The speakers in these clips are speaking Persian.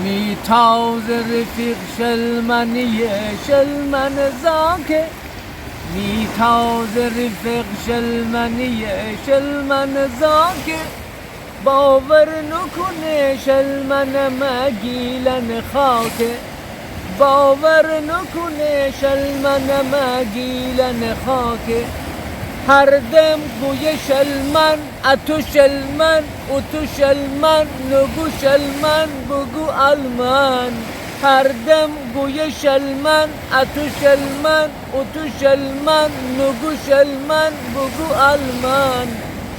میتاز رفیق شلمنیه شلمن زاکه میتاز رفیق شلمنیه شلمن زاکه باور نکنه شلمن مگیلن خاکه باور نکنه شلمن مگیلن خاکه هر دم گوی شلمن اتو شلمن اتو شلمن نگو شلمن بگو آلمان هر دم گوی شلمن اتو شلمن اتو شلمن نگو شلمن بگو آلمان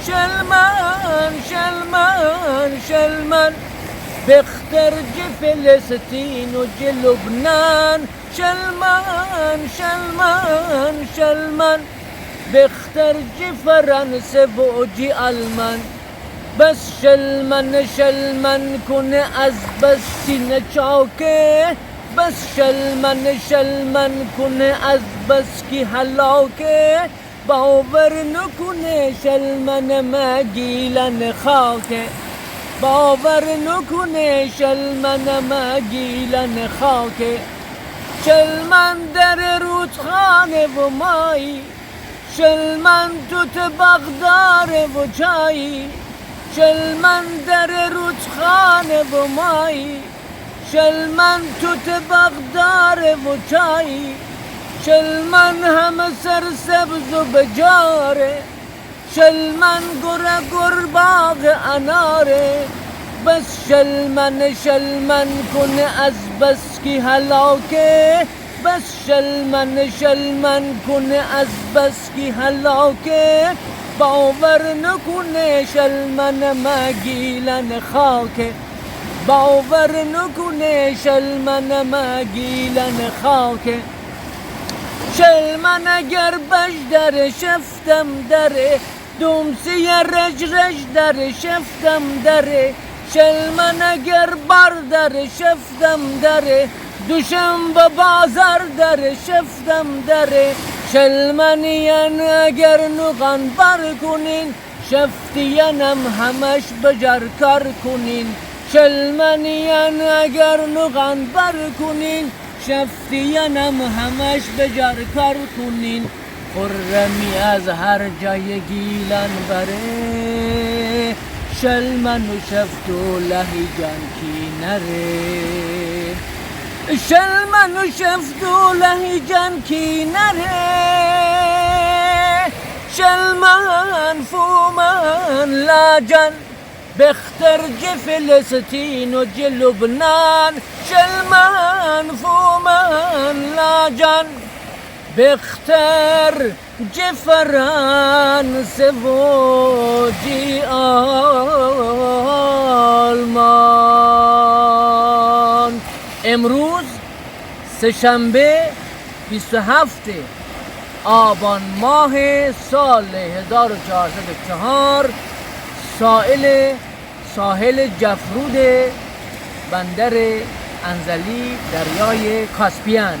شلمن شلمن شلمن بختر جي فلسطين وجي لبنان شلمان شلمان شلمان بختر جي فرنسا وجي ألمان بس شلمن شلمن کنه از بس سینه چاکه بس شلمن شلمن کنه از بس کی هلاکه باور نکنه شلمن مگیلن خاکه باور نکنه شلمن مگیلن خاکه شلمن در رودخانه و مایی شلمن توت بغدار و چایی شلمن در رودخانه و مایی شلمن توت بغدار و چایی شلمن همه سرسبز و بجاره شلمن گر باغ اناره بس شلمن شلمن کنه از بس کی هلاکه بس شلمن شلمن کنه از بس کی هلاکه باور نکنه شلمن مگیلن خاکه باور نکنه شلمن مگیلن خاکه شلمن اگر بش در شفتم داره دومسی رج رج در شفتم داره شلمن اگر بر در شفتم داره دوشنبه بازار در شفتم داره شلمنین اگر نغن بر کنین شفتینم همش بجر کار کنین شلمنین اگر نغن بر کنین شفتینم همش بجر کار کنین خرمی از هر جای گیلن بره شلمن و شفت و لهیجان کی نره شلمن و شفت و لهیجان کی نره شلمن فومن لاجن بختر جي فلسطين وجي لبنان شلمان فومان لاجن بختر جي فرنسا وجي آلمان امروز سه‌شنبه 27 آبان ماه سال 1404 ساحل جفرود بندر انزلی دریای کاسپیان